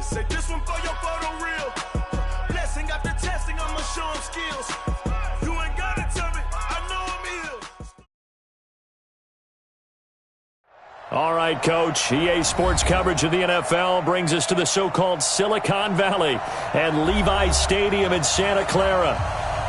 Say this one for your photo reel. Blessing after testing, I'ma show him skills. You ain't gotta tell me, I know I'm ill. All right, Coach. EA Sports coverage of the NFL brings us to the so-called Silicon Valley and Levi's Stadium in Santa Clara.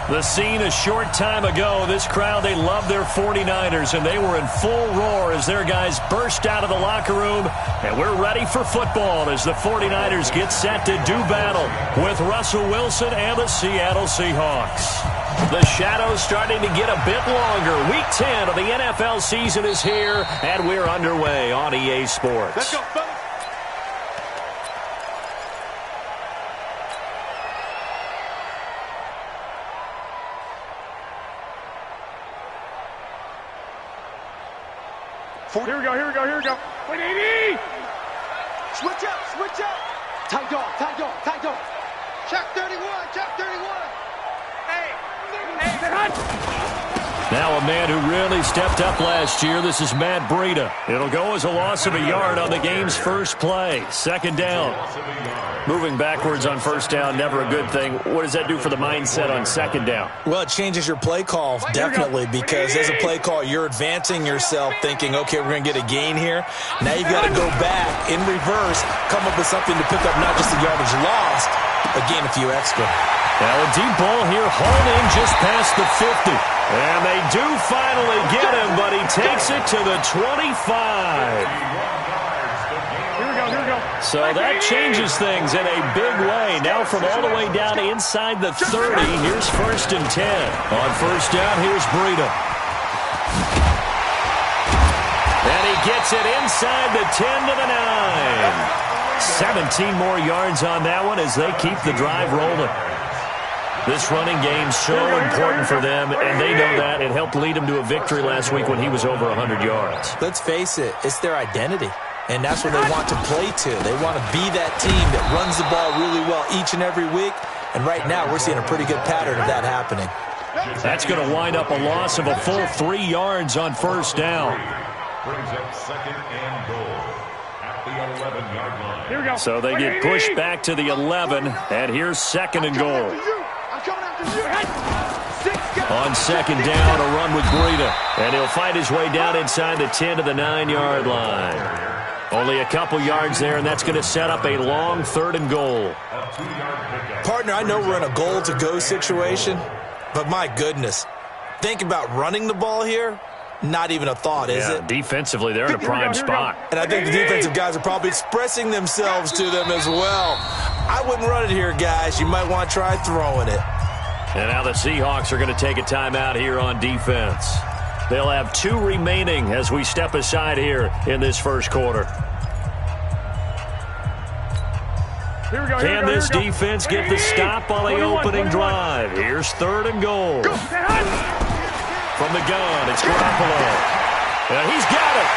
The scene a short time ago, this crowd, they love their 49ers, and they were in full roar as their guys burst out of the locker room, and we're ready for football as the 49ers get set to do battle with Russell Wilson and the Seattle Seahawks. The shadows starting to get a bit longer. Week 10 of the NFL season is here, and we're underway on EA Sports. Let's go, fellas. Here we go. Wait, 80! Switch up. Tight dog. Check 31. Hey. Now a man who really stepped up last year. This is Matt Breida. It'll go as a loss of a yard on the game's first play. Second down. Moving backwards on first down, never a good thing. What does that do for the mindset on second down? Well, it changes your play call, definitely, because as a play call, you're advancing yourself thinking, okay, we're going to get a gain here. Now you've got to go back in reverse, come up with something to pick up not just the yardage lost, but gain a few extra. Now a deep ball here, hauled in just past the 50. And they do finally get him, but he takes it to the 25. Here we go. So that changes things in a big way. Now from all the way down inside the 30, here's first and 10. On first down, here's Breida. And he gets it inside the 10 to the 9. 17 more yards on that one as they keep the drive rolling. This running game's so important for them, and they know that. It helped lead them to a victory last week when he was over 100 yards. Let's face it, it's their identity, and that's what they want to play to. They want to be that team that runs the ball really well each and every week, and right now we're seeing a pretty good pattern of that happening. That's going to wind up a loss of a full 3 yards on first down. Brings up second and goal at the 11-yard line. Here we go. So they get pushed back to the 11, and here's second and goal. On second down, a run with Breida, and he'll fight his way down inside the 10 to the 9-yard line. Only a couple yards there, and that's going to set up a long third and goal. Partner, I know we're in a goal-to-go situation, but my goodness, think about running the ball here. Not even a thought, is it? Defensively, they're in a prime spot. And I think the defensive guys are probably expressing themselves to them as well. I wouldn't run it here, guys. You might want to try throwing it. And now the Seahawks are going to take a timeout here on defense. They'll have 2 remaining as we step aside here in this first quarter. Can this defense get the stop on the opening drive? Here's third and goal. From the gun, it's Garoppolo. And he's got it.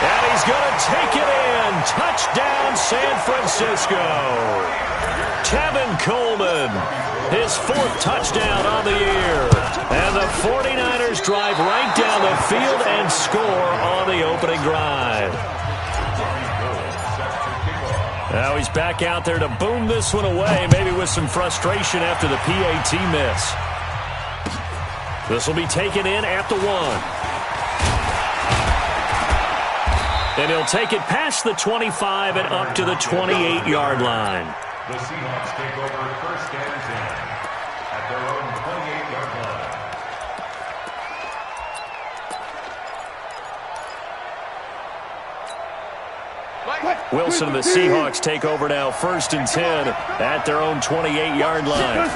And he's going to take it in. Touchdown, San Francisco. Tevin Coleman, his 4th touchdown on the year. And the 49ers drive right down the field and score on the opening drive. Now he's back out there to boom this one away, maybe with some frustration after the PAT miss. This will be taken in at the 1. And he'll take it past the 25 and up to the 28-yard line. The Seahawks take over first and 10 at their own 28-yard line. Wilson and the Seahawks take over now first and 10 at their own 28-yard line.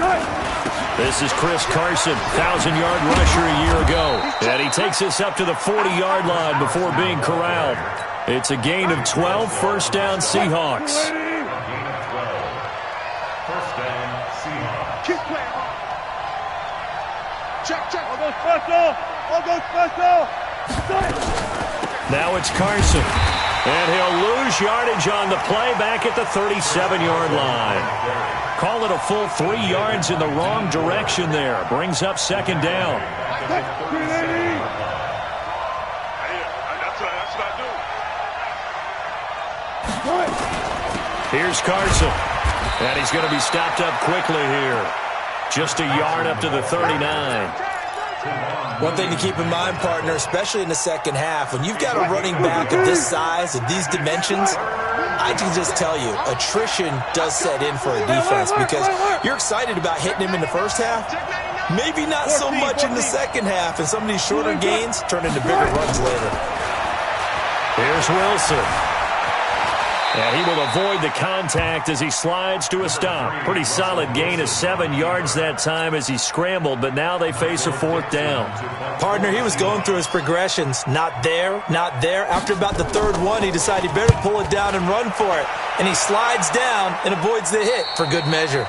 This is Chris Carson, 1,000-yard rusher a year ago. And he takes us up to the 40-yard line before being corralled. It's a gain of 12, first down Seahawks. Keep playing. Check. Now it's Carson. And he'll lose yardage on the play back at the 37-yard line. Call it a full 3 yards in the wrong direction there. Brings up second down. That's what I do. Here's Carson. And he's going to be stopped up quickly here. Just a yard up to the 39. One thing to keep in mind, partner, especially in the second half, when you've got a running back of this size, of these dimensions, I can just tell you, attrition does set in for a defense because you're excited about hitting him in the first half. Maybe not so much in the second half, and some of these shorter gains turn into bigger runs later. Here's Wilson. And he will avoid the contact as he slides to a stop. Pretty solid gain of 7 yards that time as he scrambled, but now they face a fourth down. Partner, he was going through his progressions. Not there, not there. After about the third one, he decided he better pull it down and run for it. And he slides down and avoids the hit for good measure.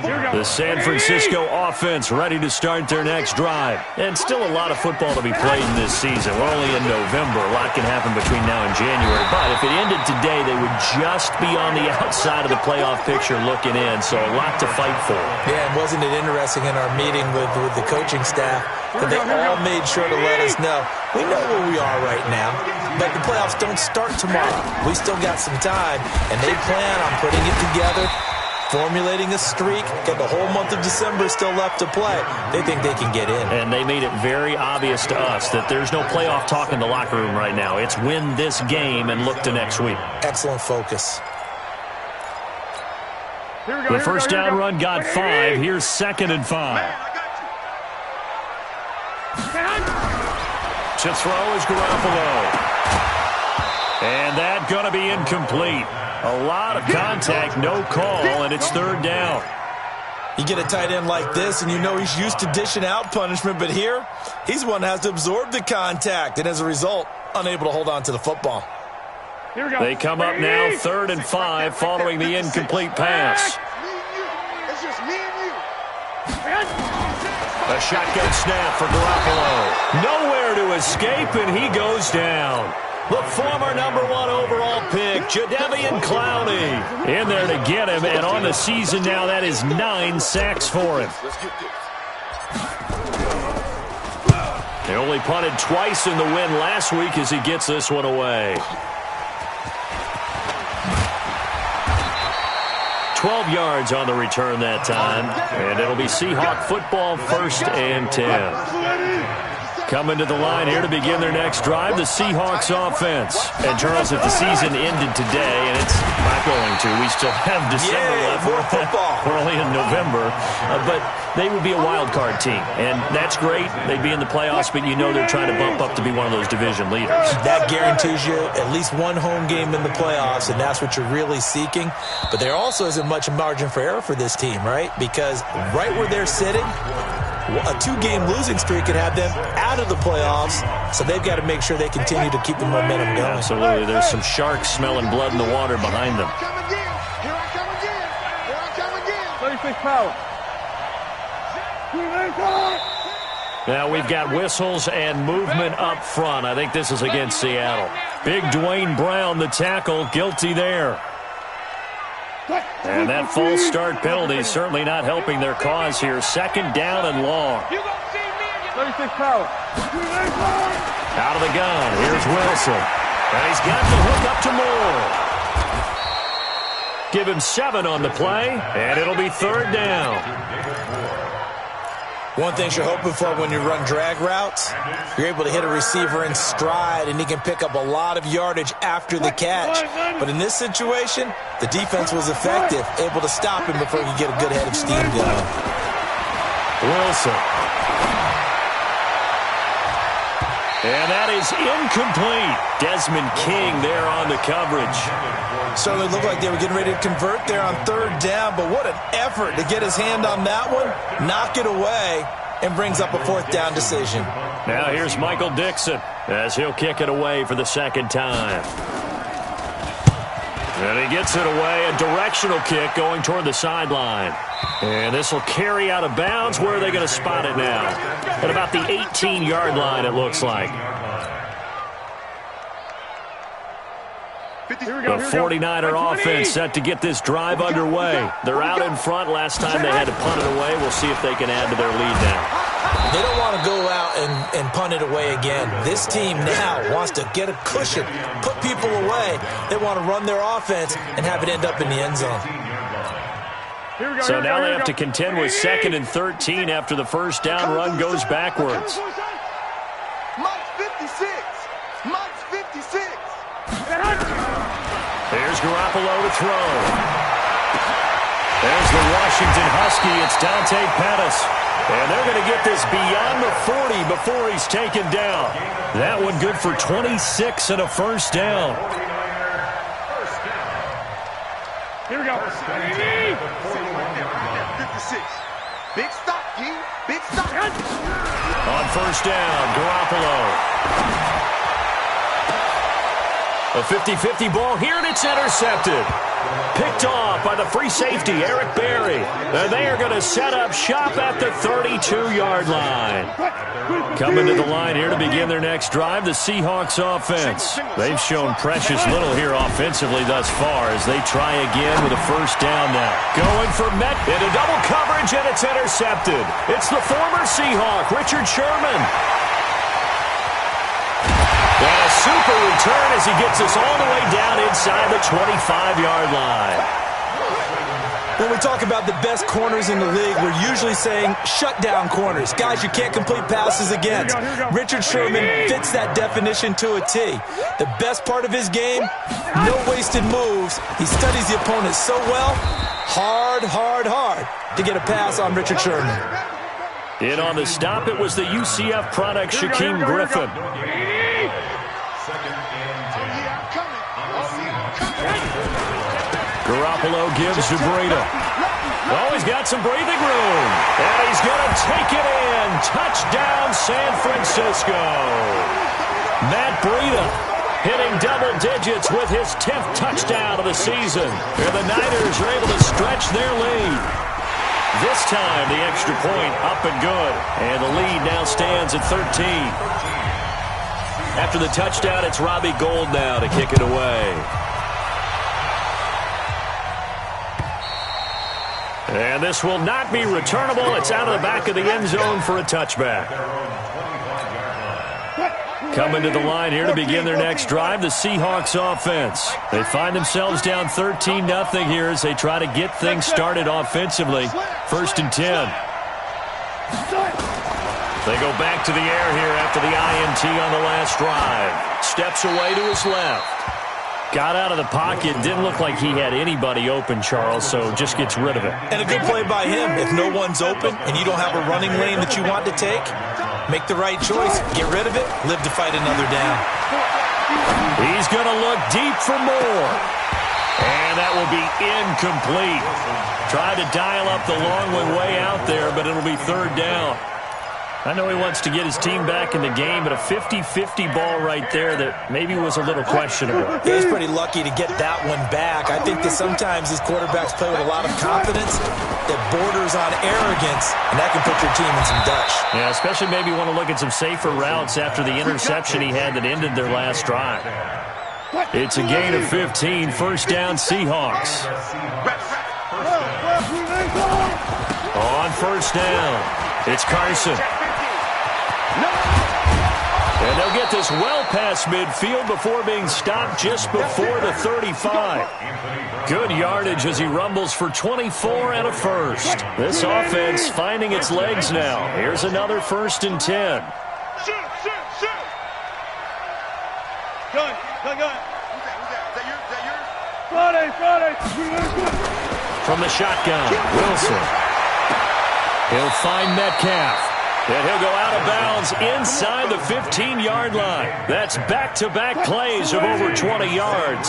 The San Francisco offense ready to start their next drive. And still a lot of football to be played in this season. We're only in November. A lot can happen between now and January. But if it ended today, they would just be on the outside of the playoff picture looking in. So a lot to fight for. Yeah, and wasn't it interesting in our meeting with the coaching staff that they all made sure to let us know, we know where we are right now, but the playoffs don't start tomorrow. We still got some time, and they plan on putting it together, formulating a streak, got the whole month of December still left to play. They think they can get in. And they made it very obvious to us that there's no playoff talk in the locker room right now. It's win this game and look to next week. Excellent focus. The first down run got 5. Here's 2nd and 5. To throw is Garoppolo. And that going to be incomplete. A lot of contact, no call, and it's 3rd down. You get a tight end like this, and you know he's used to dishing out punishment, but here, he's the one that has to absorb the contact, and as a result, unable to hold on to the football. Here we go. They come up now, 3rd and 5, following the incomplete pass. It's just me and you. A shotgun snap for Garoppolo. Nowhere to escape, and he goes down. The former #1 overall pick, Jadeveon Clowney, in there to get him, and on the season now, that is 9 sacks for him. They only punted twice in the win last week as he gets this one away. 12 yards on the return that time, and it'll be Seahawk football, 1st and 10. Coming to the line here to begin their next drive, the Seahawks offense. And, Charles, if the season ended today, and it's not going to, we still have December left. More football. We're only in November. But they would be a wild card team, and that's great. They'd be in the playoffs, but you know they're trying to bump up to be one of those division leaders. That guarantees you at least one home game in the playoffs, and that's what you're really seeking. But there also isn't much margin for error for this team, right? Because right where they're sitting, a 2-game losing streak could have them out of the playoffs, so they've got to make sure they continue to keep the momentum going. Absolutely. There's some sharks smelling blood in the water behind them. Here I come again. Here I come again. 36 power. Now we've got whistles and movement up front. I think this is against Seattle. Big Dwayne Brown, the tackle, guilty there. And that false start penalty is certainly not helping their cause here. 2nd down and long. 36 power. Out of the gun. Here's Wilson. And he's got the hook up to Moore. Give him 7 on the play, and it'll be 3rd down. One thing you're hoping for when you run drag routes, you're able to hit a receiver in stride, and he can pick up a lot of yardage after the catch. But in this situation, the defense was effective, able to stop him before he could get a good head of steam going. Wilson. And that is incomplete. Desmond King there on the coverage. Certainly looked like they were getting ready to convert there on 3rd down, but what an effort to get his hand on that one, knock it away, and brings up a 4th down decision. Now here's Michael Dixon as he'll kick it away for the 2nd time. And he gets it away, a directional kick going toward the sideline. And this will carry out of bounds. Where are they going to spot it now? At about the 18-yard line, it looks like. The 49er offense set to get this drive underway. They're out in front. Last time they had to punt it away. We'll see if they can add to their lead now. They don't want to go out and punt it away again. This team now wants to get a cushion, put people away. They want to run their offense and have it end up in the end zone. So now they have to contend with 2nd and 13 after the first down run goes backwards. Mike's 56. Mike's 56. There's Garoppolo to throw. There's the Washington Husky. It's Dante Pettis. And they're going to get this beyond the 40 before he's taken down. That one good for 26 and a first down. Here we go. 56. Big stop, G. Big stop. On first down, Garoppolo. A 50-50 ball here, and it's intercepted. Picked off by the free safety, Eric Berry. And they are going to set up shop at the 32-yard line. Coming to the line here to begin their next drive, the Seahawks offense. They've shown precious little here offensively thus far as they try again with a first down now. Going for Met into double coverage, and it's intercepted. It's the former Seahawk, Richard Sherman. And a super return as he gets us all the way down inside the 25-yard line. When we talk about the best corners in the league, we're usually saying shutdown corners, guys you can't complete passes against. Richard Sherman fits that definition to a T. The best part of his game, no wasted moves. He studies the opponent so well, hard to get a pass on Richard Sherman. In on the stop, it was the UCF product, Shaquem Griffin. Garoppolo gives to Breida. Oh, he's got some breathing room. And he's going to take it in. Touchdown, San Francisco. Matt Breida hitting double digits with his 10th touchdown of the season. And the Niners are able to stretch their lead. This time, the extra point up and good. And the lead now stands at 13. After the touchdown, it's Robbie Gould now to kick it away. And this will not be returnable. It's out of the back of the end zone for a touchback. Coming to the line here to begin their next drive, the Seahawks offense. They find themselves down 13-0 here as they try to get things started offensively. 1st and 10. They go back to the air here after the INT on the last drive. Steps away to his left. Got out of the pocket. Didn't look like he had anybody open, Charles, so just gets rid of it. And a good play by him. If no one's open and you don't have a running lane that you want to take, make the right choice. Get rid of it. Live to fight another down. He's going to look deep for more. And that will be incomplete. Tried to dial up the long one way out there, but it'll be 3rd down. I know he wants to get his team back in the game, but a 50-50 ball right there that maybe was a little questionable. Yeah, he's pretty lucky to get that one back. I think that sometimes these quarterbacks play with a lot of confidence that borders on arrogance, and that can put your team in some dutch. Yeah, especially maybe want to look at some safer routes after the interception he had that ended their last drive. It's a gain of 15, 1st down Seahawks. On 1st down, it's Carson. And they'll get this well past midfield before being stopped just before the 35. Good yardage as he rumbles for 24 and a first. This offense finding its legs now. Here's another 1st and 10. Gun. From the shotgun, Wilson. He'll find Metcalf. And he'll go out of bounds inside the 15-yard line. That's back-to-back plays of over 20 yards.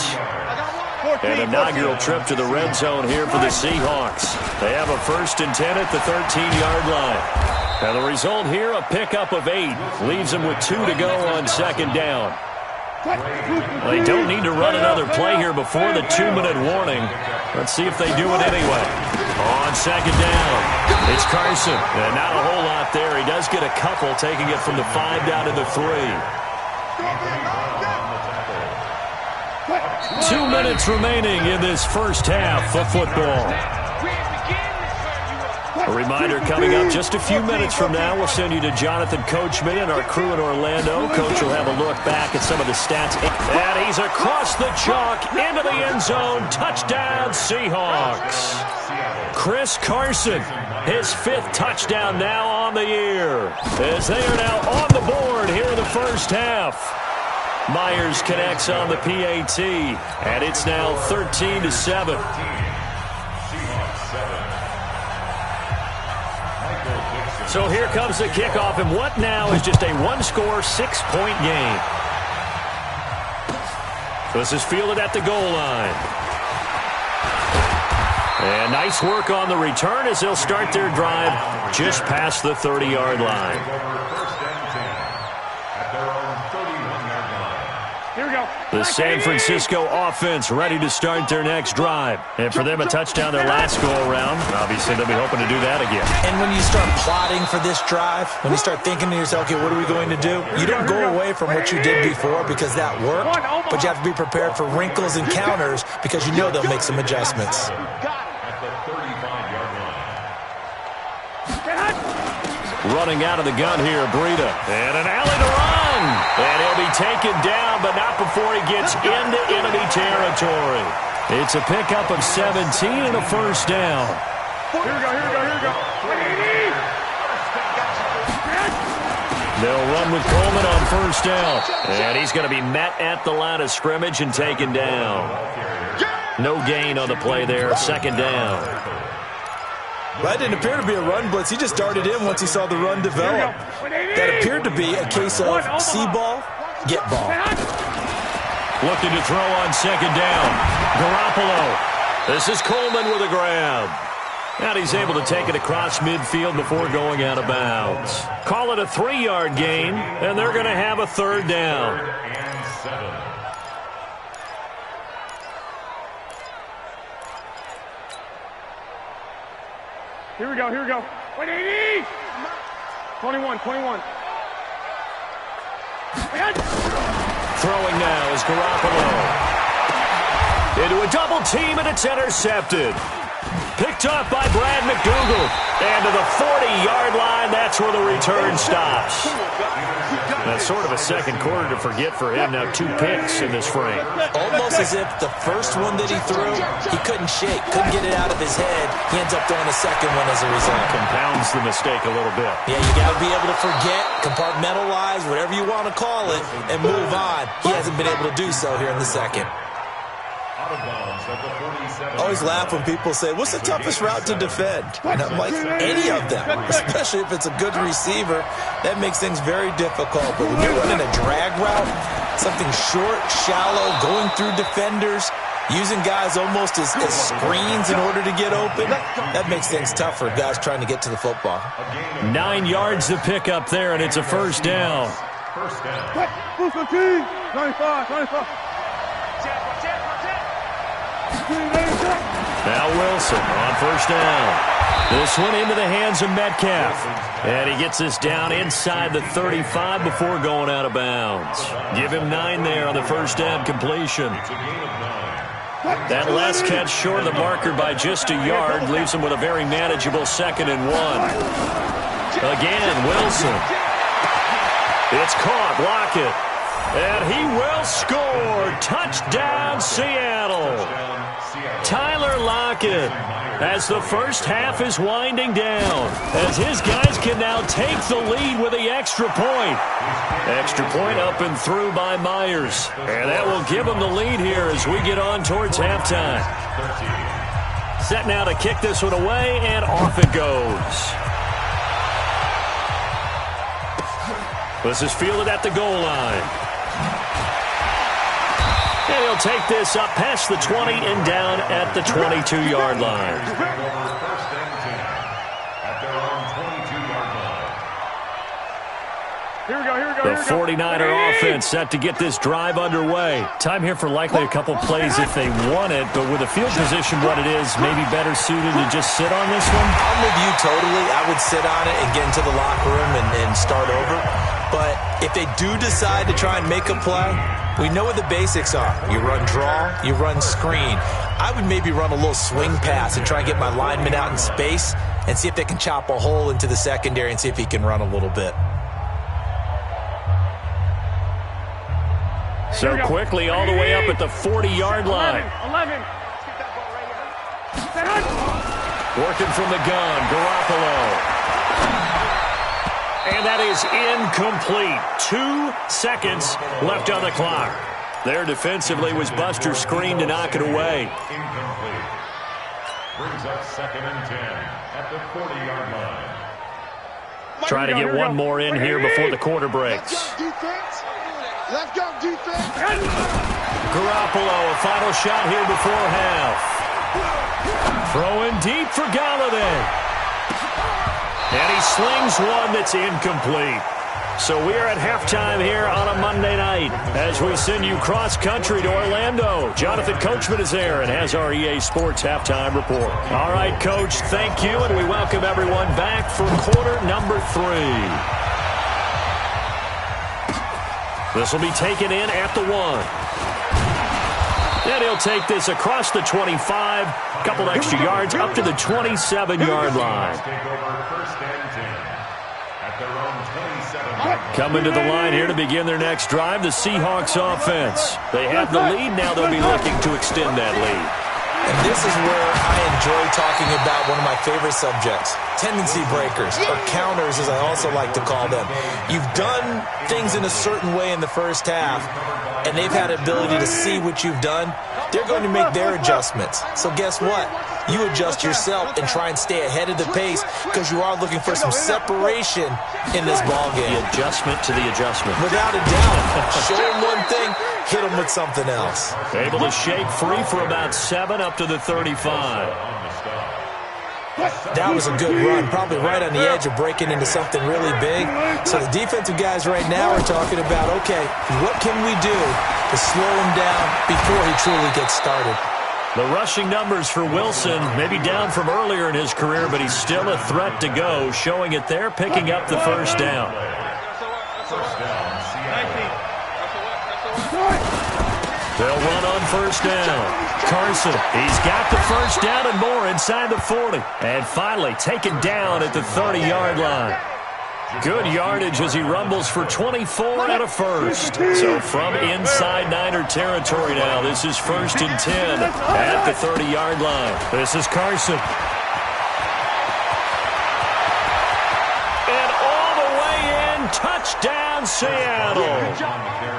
An inaugural trip to the red zone here for the Seahawks. They have a 1st and 10 at the 13-yard line. And the result here, a pickup of 8. Leaves them with 2 to go on 2nd down. Well, they don't need to run another play here before the 2-minute warning. Let's see if they do it anyway. On 2nd down, it's Carson. And not a whole lot there. He does get a couple, taking it from the 5 down to the 3. 2 minutes remaining in this first half of football. A reminder coming up just a few minutes from now, we'll send you to Jonathan Coachman and our crew in Orlando. Coach will have a look back at some of the stats. And he's across the chalk into the end zone. Touchdown, Seahawks. Chris Carson, his 5th touchdown now on the year, as they are now on the board here in the first half. Myers connects on the PAT, and it's now 13-7. So here comes the kickoff, and what now is just a one-score, 6-point game. This is fielded at the goal line. And nice work on the return as they'll start their drive just past the 30-yard line. Here we go. The San Francisco offense ready to start their next drive. And for them, a touchdown their last go-around. Obviously, they'll be hoping to do that again. And when you start plotting for this drive, when you start thinking to yourself, okay, what are we going to do? You don't go away from what you did before because that worked, but you have to be prepared for wrinkles and counters because you know they'll make some adjustments. Running out of the gun here, Breida. And an alley to run. And he'll be taken down, but not before he gets into enemy territory. It's a pickup of 17 and a first down. Here we go, here we go, here we go. They'll run with Coleman on first down. And he's going to be met at the line of scrimmage and taken down. No gain on the play there, second down. That didn't appear to be a run blitz. He just darted in once he saw the run develop. That appeared to be a case of see ball, get ball. Looking to throw on second down. Garoppolo. This is Coleman with a grab. And he's able to take it across midfield before going out of bounds. Call it a 3-yard gain, and they're going to have a third down. Here we go, here we go. 21, 21. Throwing now is Garoppolo. Into a double team, and it's intercepted. Picked off by Brad McDougal. And to the 40-yard line, that's where the return stops. That's sort of a second quarter to forget for him. Now 2 picks in this frame. Almost as if the first one that he threw, he couldn't shake, couldn't get it out of his head. He ends up throwing a second one as a result. Compounds the mistake a little bit. Yeah, you got to be able to forget, compartmentalize, whatever you want to call it, and move on. He hasn't been able to do so here in the second. I always laugh when people say, what's the toughest route to defend? And I'm like, any of them, especially if it's a good receiver. That makes things very difficult. But when you're running a drag route, something short, shallow, going through defenders, using guys almost as screens in order to get open, that makes things tough for guys trying to get to the football. 9 yards to pick up there, and it's a first down. First down. 25, 25. Now Wilson on first down. This one into the hands of Metcalf. And he gets this down inside the 35 before going out of bounds. Give him 9 there on the first down completion. That last catch short of the marker by just a yard leaves him with a very manageable 2nd and 1. Again, Wilson. It's caught. Lockett. And he will score. Touchdown, Seattle. Tyler Lockett, as the first half is winding down, as his guys can now take the lead with the extra point. Extra point up and through by Myers. And that will give him the lead here as we get on towards halftime. Set now to kick this one away, and off it goes. This is fielded at the goal line. And he'll take this up past the 20 and down at the 22-yard line. Here we go, here we go, The here we go. 49er offense set to get this drive underway. Time here for likely a couple plays if they want it, but with the field position what it is, maybe better suited to just sit on this one? I'm with you totally. I would sit on it and get into the locker room and start over. But if they do decide to try and make a play, we know what the basics are. You run draw, you run screen. I would maybe run a little swing pass and try and get my lineman out in space and see if they can chop a hole into the secondary and see if he can run a little bit. So quickly all the way up at the 40-yard line. 11. Working from the gun, Garoppolo. And that is incomplete. 2 seconds left on the clock. There defensively was Buster's screen to knock it away. Incomplete. Brings up 2nd and 10 at the 40-yard line. Trying to get one more in here before the quarter breaks. Let's go, defense. Garoppolo, a final shot here before half. Throwing deep for Galladay. And he slings one that's incomplete. So we are at halftime here on a Monday night as we send you cross-country to Orlando. Jonathan Coachman is there and has our EA Sports halftime report. All right, Coach, thank you, and we welcome everyone back for quarter number 3. This will be taken in at the 1. And he'll take this across the 25, a couple extra yards up to the 27-yard line. Coming to the line here to begin their next drive, the Seahawks offense. They have the lead. Now they'll be looking to extend that lead. And this is where I enjoy talking about one of my favorite subjects, tendency breakers, or counters as I also like to call them. You've done things in a certain way in the first half, and they've had the ability to see what you've done. They're going to make their adjustments. So guess what? You adjust yourself and try and stay ahead of the pace because you are looking for some separation in this ballgame. The adjustment to the adjustment. Without a doubt. Show them one thing, hit them with something else. Able to shake free for about 7 up to the 35. That was a good run, probably right on the edge of breaking into something really big. So the defensive guys right now are talking about, okay, what can we do to slow him down before he truly gets started? The rushing numbers for Wilson, maybe down from earlier in his career, but he's still a threat to go, showing it there, picking up the first down. They'll run on first down. Carson, he's got the first down and more inside the 40. And finally taken down at the 30-yard line. Good yardage as he rumbles for 24 and a first. So from inside Niner territory now, this is 1st and 10 at the 30-yard line. This is Carson. And all the way in, touchdown Seattle.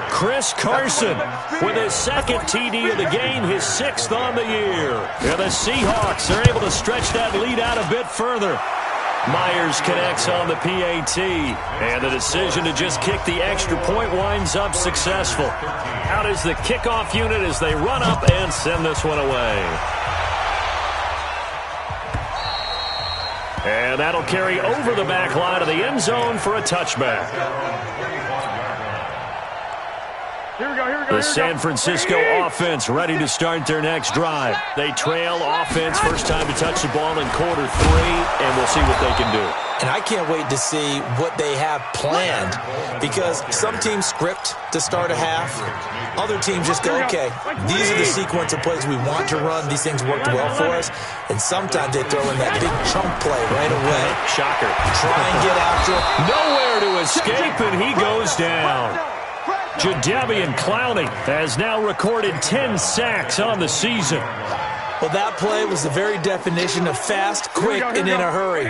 Chris Carson with his 2nd TD of the game, his 6th on the year. And the Seahawks are able to stretch that lead out a bit further. Myers connects on the PAT, and the decision to just kick the extra point winds up successful. Out is the kickoff unit as they run up and send this one away. And that'll carry over the back line of the end zone for a touchback. The San Francisco offense ready to start their next drive. They trail offense, first time to touch the ball in quarter 3, and we'll see what they can do. And I can't wait to see what they have planned because some teams script to start a half. Other teams just go, okay, these are the sequence of plays we want to run. These things worked well for us. And sometimes they throw in that big chunk play right away. Shocker. Try and get after it. Nowhere to escape, and he goes down. Jadeveon Clowney has now recorded 10 sacks on the season. Well, that play was the very definition of fast, quick, and in a hurry.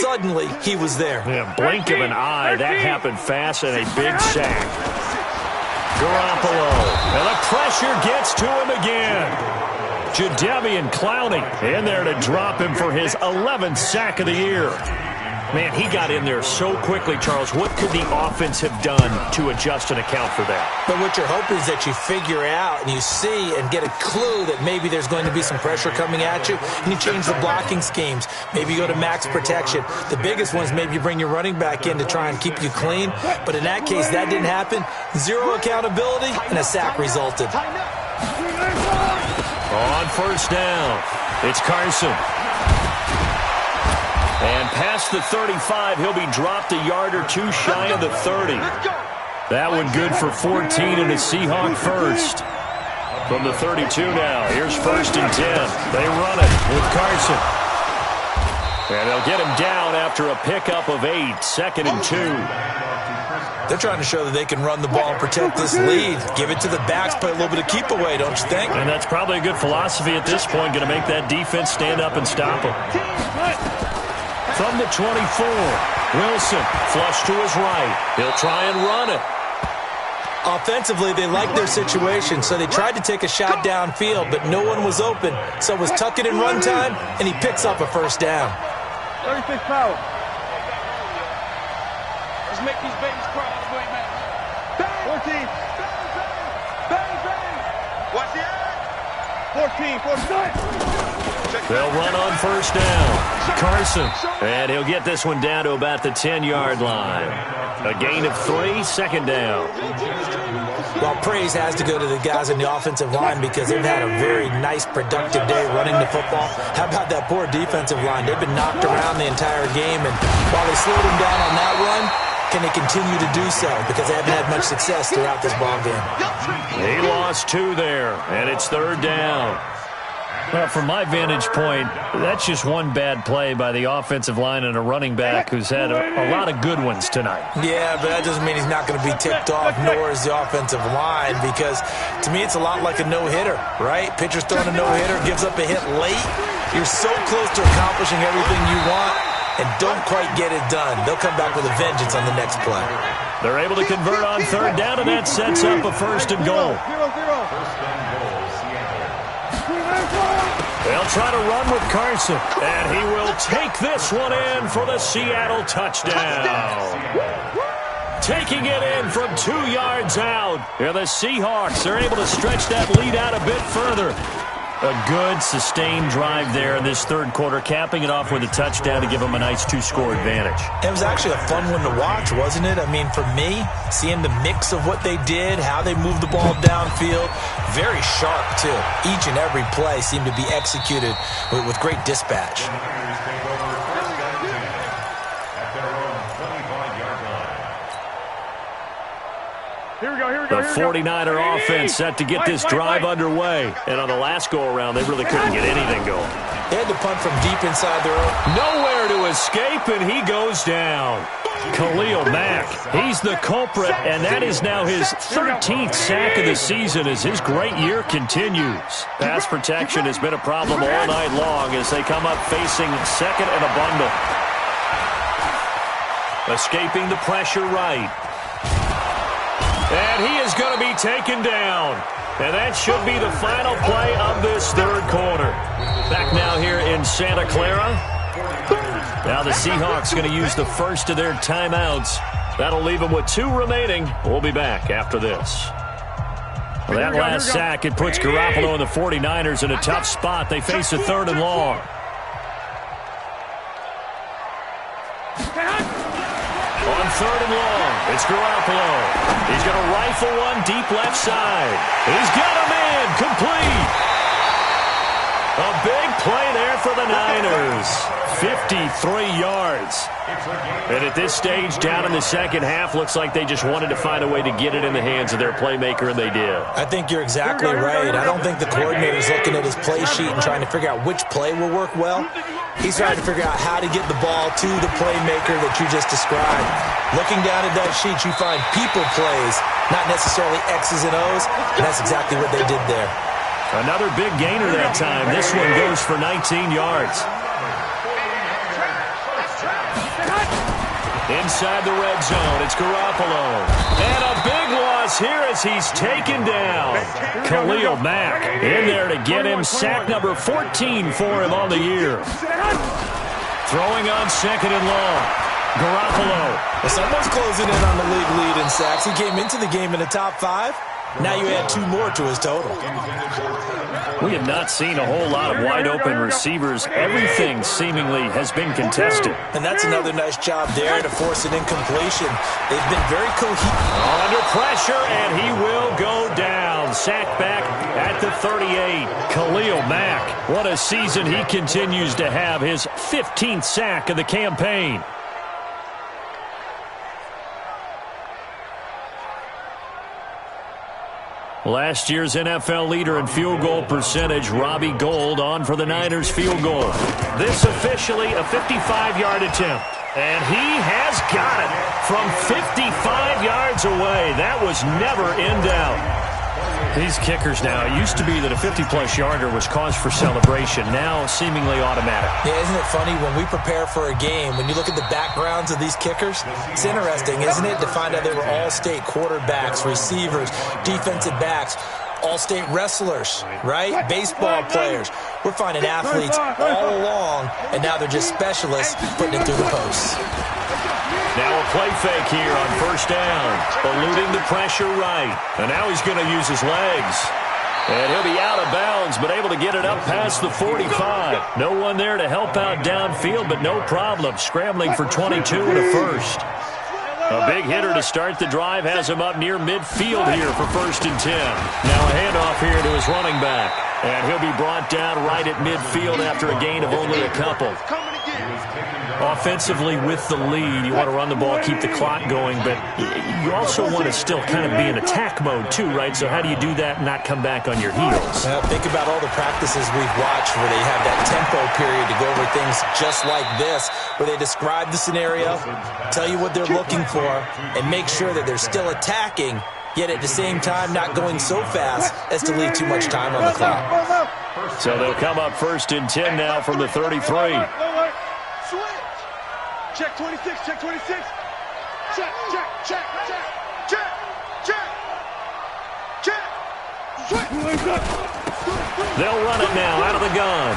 Suddenly, he was there. Yeah, blink of an eye, that happened fast, and a big sack. Garoppolo, and the pressure gets to him again. Jadeveon Clowney in there to drop him for his 11th sack of the year. Man, he got in there so quickly, Charles. What could the offense have done to adjust and account for that? But what you're hoping is that you figure out and you see and get a clue that maybe there's going to be some pressure coming at you, and you change the blocking schemes. Maybe you go to max protection. The biggest one is maybe you bring your running back in to try and keep you clean. But in that case, that didn't happen. Zero accountability, and a sack resulted. On first down, it's Carson. And past the 35, he'll be dropped a yard or two shy of the 30. That one good for 14 and a Seahawk first. From the 32 now, here's 1st and 10. They run it with Carson. And they'll get him down after a pickup of 8, 2nd and 2. They're trying to show that they can run the ball and protect this lead. Give it to the backs, play a little bit of keep away, don't you think? And that's probably a good philosophy at this point, going to make that defense stand up and stop him. From the 24, Wilson, flush to his right. He'll try and run it. Offensively, they like their situation, so they tried to take a shot downfield, but no one was open. So it was tuck it in run time, and he picks up a first down. 36 power. Let's make these babies cry. Let's go, man. 14. Bang, bang. Watch the eye. 14. They'll run on first down. Carson. And he'll get this one down to about the 10-yard line. A gain of 3, 2nd down. Well, praise has to go to the guys in the offensive line because they've had a very nice, productive day running the football. How about that poor defensive line? They've been knocked around the entire game, and while they slowed them down on that run, can they continue to do so? Because they haven't had much success throughout this ball game. He lost 2 there, and it's 3rd down. Well, from my vantage point, that's just one bad play by the offensive line and a running back who's had a lot of good ones tonight. Yeah, but that doesn't mean he's not going to be ticked off, nor is the offensive line, because to me it's a lot like a no-hitter, right? Pitcher's throwing a no-hitter, gives up a hit late. You're so close to accomplishing everything you want and don't quite get it done. They'll come back with a vengeance on the next play. They're able to convert on 3rd down, and that sets up a 1st and goal. They'll try to run with Carson, and he will take this one in for the Seattle touchdown. Taking it in from 2 yards out. And the Seahawks are able to stretch that lead out a bit further. A good, sustained drive there in this 3rd quarter, capping it off with a touchdown to give them a nice 2-score advantage. It was actually a fun one to watch, wasn't it? I mean, for me, seeing the mix of what they did, how they moved the ball downfield, very sharp, too. Each and every play seemed to be executed with great dispatch. The 49er offense set to get this drive underway. And on the last go-around, they really couldn't get anything going. They had to punt from deep inside their own. Nowhere to escape, and he goes down. Khalil Mack, he's the culprit, and that is now his 13th sack of the season as his great year continues. Pass protection has been a problem all night long as they come up facing 2nd and a bundle. Escaping the pressure right. And he is going to be taken down. And that should be the final play of this 3rd quarter. Back now here in Santa Clara. Now the Seahawks going to use the first of their timeouts. That'll leave them with 2 remaining. We'll be back after this. Well, that last sack, it puts Garoppolo and the 49ers in a tough spot. They face a 3rd and long. On 3rd and long, it's Garoppolo. He's going to rifle one deep left side. He's got him in, complete. A big play there for the Niners. 53 yards. And at this stage, down in the second half, looks like they just wanted to find a way to get it in the hands of their playmaker, and they did. I think you're exactly right. I don't think the coordinator's looking at his play sheet and trying to figure out which play will work well. He's trying to figure out how to get the ball to the playmaker that you just described. Looking down at that sheet, you find people plays, not necessarily X's and O's, and that's exactly what they did there. Another big gainer that time. This one goes for 19 yards. Inside the red zone, it's Garoppolo. And a big loss here as he's taken down. Khalil Mack in there to get him. Sack number 14 for him on the year. Throwing on 2nd and long. Garoppolo. Well, someone's closing in on the league lead in sacks. He came into the game in the top 5. Now you add 2 more to his total. We have not seen a whole lot of wide-open receivers. Everything seemingly has been contested. And that's another nice job there to force an incompletion. They've been very coherent. Under pressure, and he will go down. sack back at the 38. Khalil Mack, what a season he continues to have, his 15th sack of the campaign. Last year's NFL leader in field goal percentage, Robbie Gould, on for the Niners field goal. This officially a 55-yard attempt. And he has got it from 55 yards away. That was never in doubt. These kickers now, it used to be that a 50-plus yarder was cause for celebration. Now seemingly automatic. Yeah, isn't it funny when we prepare for a game, when you look at the backgrounds of these kickers, it's interesting, isn't it, to find out they were all-state quarterbacks, receivers, defensive backs, all-state wrestlers, right? Baseball players. We're finding athletes all along, and now they're just specialists putting it through the posts. Now a play fake here on first down. Eluding the pressure right. And now he's going to use his legs. And he'll be out of bounds, but able to get it up past the 45. No one there to help out downfield, but no problem. Scrambling for 22 and a first. A big hitter to start the drive has him up near midfield here for 1st and 10. Now a handoff here to his running back. And he'll be brought down right at midfield after a gain of only a couple. Offensively with the lead, you want to run the ball, keep the clock going, but you also want to still kind of be in attack mode too, right? So how do you do that and not come back on your heels? Well, think about all the practices we've watched where they have that tempo period to go over things just like this, where they describe the scenario, tell you what they're looking for, and make sure that they're still attacking, yet at the same time not going so fast as to leave too much time on the clock. So they'll come up 1st and 10 now from the 33. Check 26, check 26. Check, check, check, check, check, check, check. They'll run it now out of the gun.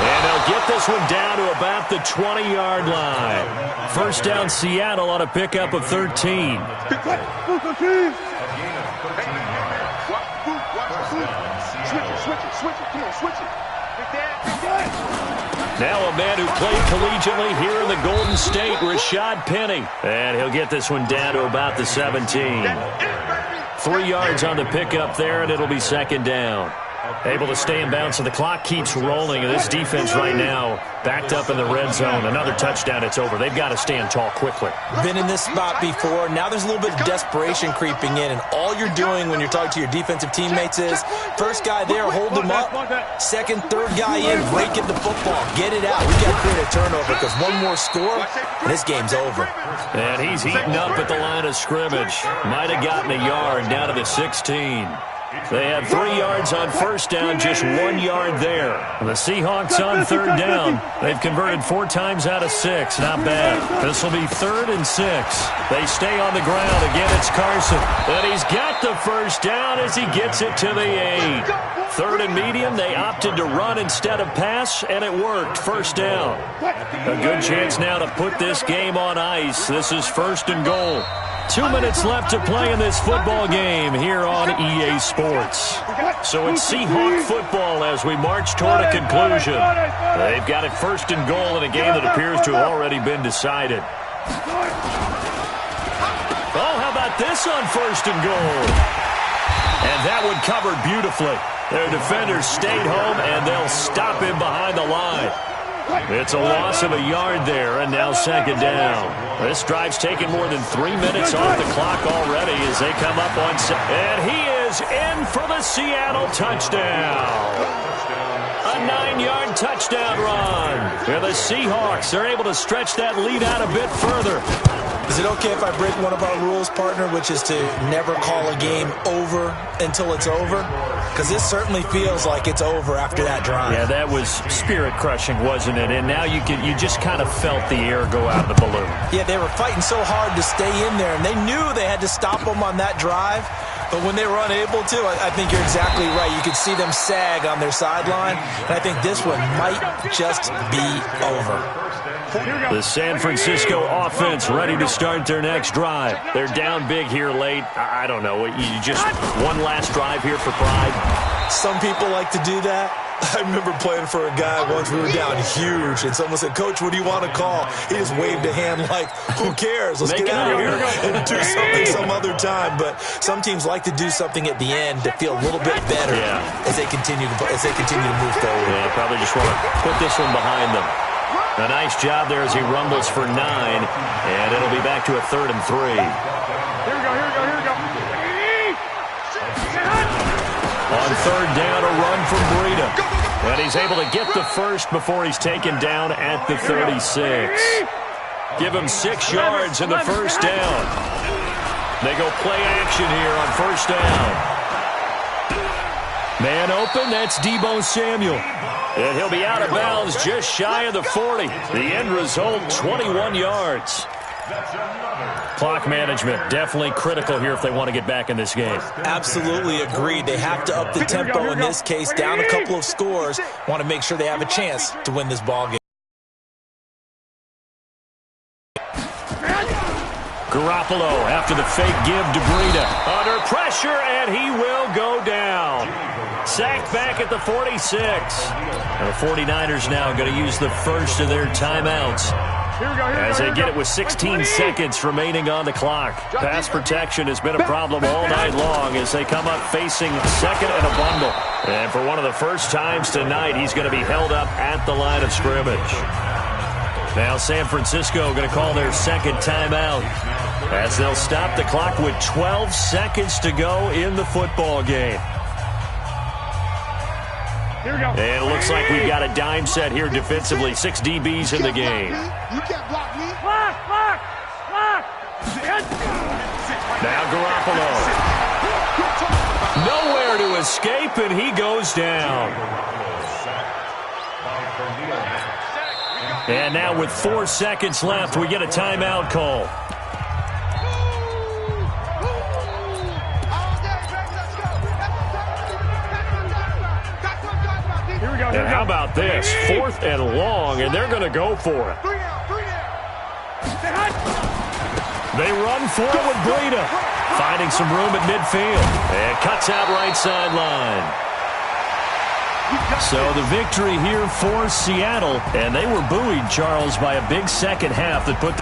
And they'll get this one down to about the 20-yard line. First down Seattle on a pickup of 13. Switch it, come on, switch it. Now a man who played collegiately here in the Golden State, Rashad Penny. And he'll get this one down to about the 17. 3 yards on the pickup there, and it'll be 2nd down. Able to stay in bounds, so the clock keeps rolling. And this defense right now backed up in the red zone. Another touchdown, it's over. They've got to stand tall quickly. Been in this spot before. Now there's a little bit of desperation creeping in. And all you're doing when you're talking to your defensive teammates is, first guy there, hold him up. Second, third guy in, break it the football. Get it out. We've got to create a turnover because one more score, and this game's over. And he's eaten up at the line of scrimmage. Might have gotten a yard down to the 16. They had 3 yards on first down, just 1 yard there. The Seahawks on 3rd down. They've converted 4 times out of 6. Not bad. This will be 3rd and 6. They stay on the ground. Again, it's Carson. And he's got the first down as he gets it to the 8. 3rd and medium. They opted to run instead of pass, and it worked. First down. A good chance now to put this game on ice. This is 1st and goal. 2 minutes left to play in this football game here on EA Sports. So it's Seahawk football as we march toward a conclusion. They've got it 1st and goal in a game that appears to have already been decided. Oh, how about this on 1st and goal? And that one covered beautifully. Their defenders stayed home, and they'll stop him behind the line. It's a loss of a yard there, and now 2nd down. This drive's taken more than 3 minutes off the clock already as they come up on... And he is in for the Seattle touchdown. A 9-yard touchdown run. And the Seahawks are able to stretch that lead out a bit further. Is it okay if I break one of our rules, partner, which is to never call a game over until it's over? Because this certainly feels like it's over after that drive. Yeah, that was spirit-crushing, wasn't it? And now you just kind of felt the air go out of the balloon. Yeah, they were fighting so hard to stay in there, and they knew they had to stop them on that drive. But when they were unable to, I think you're exactly right. You could see them sag on their sideline, and I think this one might just be over. The San Francisco offense ready to start their next drive. They're down big here late. I don't know. You just one last drive here for pride. Some people like to do that. I remember playing for a guy once. We were down huge, and someone said, "Coach, what do you want to call?" He just waved a hand like, "Who cares? Let's get out of here and do something some other time." But some teams like to do something at the end to feel a little bit better as they continue to move forward. Yeah, probably just want to put this one behind them. A nice job there as he rumbles for 9, and it'll be back to a 3rd and 3. Here we go. On 3rd down, a run from Breida. And he's able to get the first before he's taken down at the 36. Give him 6 yards in the first down. They go play action here on 1st down. Man open, that's Deebo Samuel. And he'll be out of bounds just shy of the 40. The end result, 21 yards. Clock management, definitely critical here if they want to get back in this game. Absolutely agreed. They have to up the tempo in this case, down a couple of scores. Want to make sure they have a chance to win this ball game. Garoppolo after the fake give to Breida. Under pressure, and he will go down. Sacked back at the 46. And the 49ers now going to use the first of their timeouts as they get it with 16 seconds remaining on the clock. Pass protection has been a problem all night long as they come up facing 2nd and a bundle. And for one of the first times tonight, he's going to be held up at the line of scrimmage. Now San Francisco going to call their 2nd timeout as they'll stop the clock with 12 seconds to go in the football game. And it looks like we've got a dime set here defensively. 6 DBs in the game. You can't block me. Now Garoppolo. Nowhere to escape, and he goes down. And now with 4 seconds left, we get a timeout call. And how about this? 4th and long, and they're going to go for it. They run for it with Breida, finding some room at midfield. And cuts out right sideline. So the victory here for Seattle, and they were buoyed, Charles, by a big second half that put